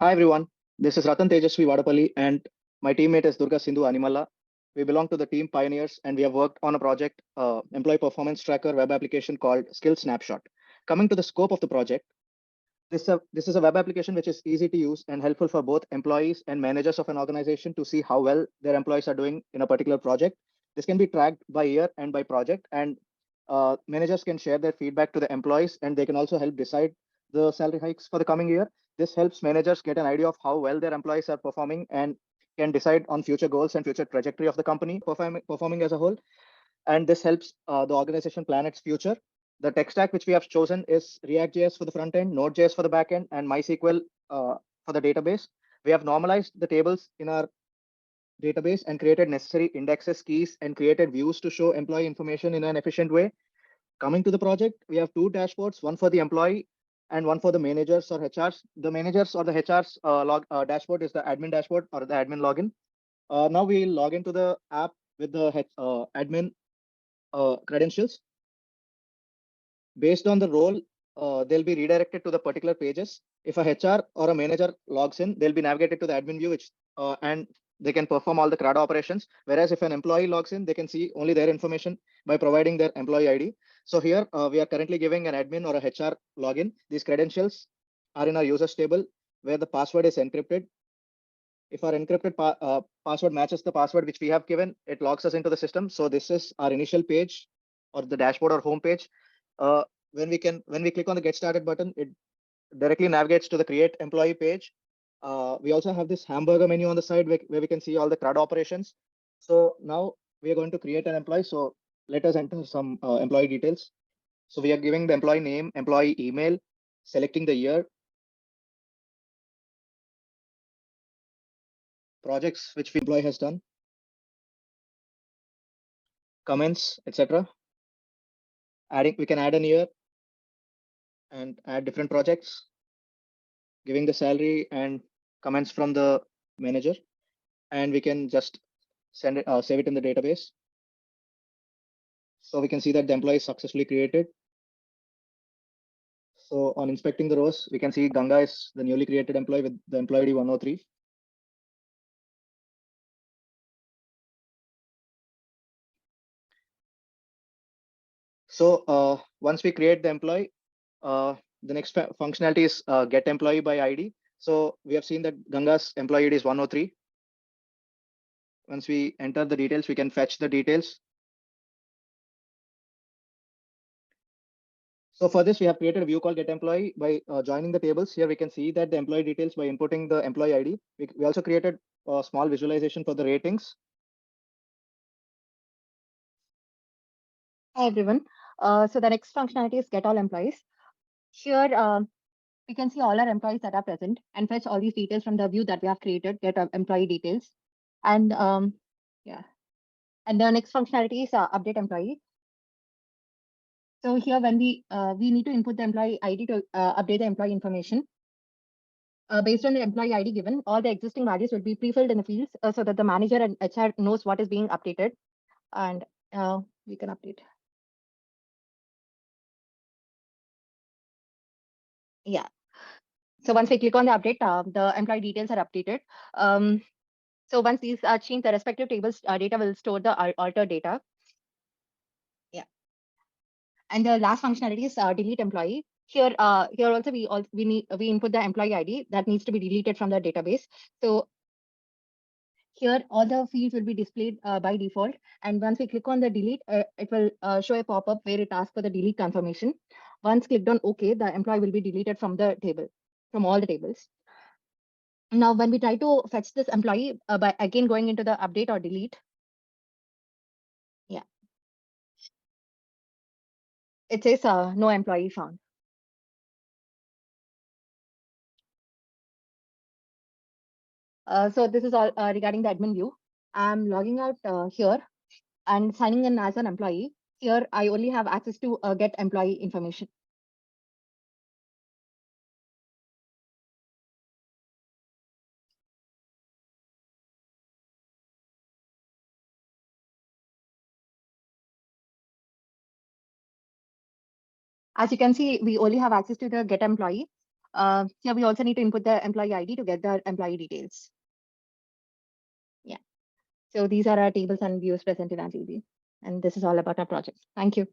Hi everyone, this is Ratan Tejasvi Vadapalli and my teammate is Durga Sindhu Animalla. We belong to the team Pioneers and we have worked on a project, employee performance tracker web application called SkillSnapshot. Coming to the scope of the project, this is a web application which is easy to use and helpful for both employees and managers of an organization to see how well their employees are doing in a particular project. This can be tracked by year and by project, and managers can share their feedback to the employees, and they can also help decide the salary hikes for the coming year. This helps managers get an idea of how well their employees are performing and can decide on future goals and future trajectory of the company performing as a whole. And this helps the organization plan its future. The tech stack which we have chosen is React.js for the front end, Node.js for the back end, and MySQL for the database. We have normalized the tables in our database and created necessary indexes, keys, and created views to show employee information in an efficient way. Coming to the project, we have two dashboards, one for the employee and one for the managers or HRs. The managers or the HRs dashboard is the admin dashboard or the admin login. Now we'll log into the app with the admin credentials. Based on the role, they'll be redirected to the particular pages. If a HR or a manager logs in, they'll be navigated to the admin view, and they can perform all the CRADA operations. Whereas if an employee logs in, they can see only their information by providing their employee ID. So here we are currently giving an admin or a HR login. These credentials are in our users table where the password is encrypted. If our encrypted password matches the password which we have given, it logs us into the system. So this is our initial page or the dashboard or home page. When we click on the get started button, it directly navigates to the create employee page. We also have this hamburger menu on the side where we can see all the CRUD operations. So now we are going to create an employee. So let us enter some employee details. So we are giving the employee name, employee email, selecting the year, projects which the employee has done, comments, etc. We can add a year and add different projects, giving the salary and comments from the manager, and we can just save it in the database. So we can see that the employee is successfully created. So on inspecting the rows, we can see Ganga is the newly created employee with the employee ID 103. So once we create the employee, the next functionality is get employee by ID. So we have seen that Ganga's employee ID is 103. Once we enter the details, we can fetch the details. So for this, we have created a view called get employee by joining the tables. Here we can see that the employee details by inputting the employee ID. We also created a small visualization for the ratings. Hi everyone. So the next functionality is get all employees. Here we can see all our employees that are present and fetch all these details from the view that we have created, get employee details. And yeah. And the next functionality is update employee. So here when we need to input the employee ID to update the employee information. Based on the employee ID given, all the existing values will be pre-filled in the fields so that the manager and HR knows what is being updated, and we can update. Yeah. So once we click on the update, the employee details are updated. So once these are changed, the respective tables data will store the altered data. Yeah. And the last functionality is delete employee. Here also we input the employee ID that needs to be deleted from the database. So here all the fields will be displayed by default. And once we click on the delete, it will show a pop-up where it asks for the delete confirmation. Once clicked on OK, the employee will be deleted from the table, from all the tables. Now, when we try to fetch this employee by again going into the update or delete, yeah, it says no employee found. So this is all regarding the admin view. I'm logging out here and signing in as an employee. Here, I only have access to get employee information. As you can see, we only have access to the get employee. Here we also need to input the employee ID to get the employee details. Yeah. So these are our tables and views present in our DB. And this is all about our project. Thank you.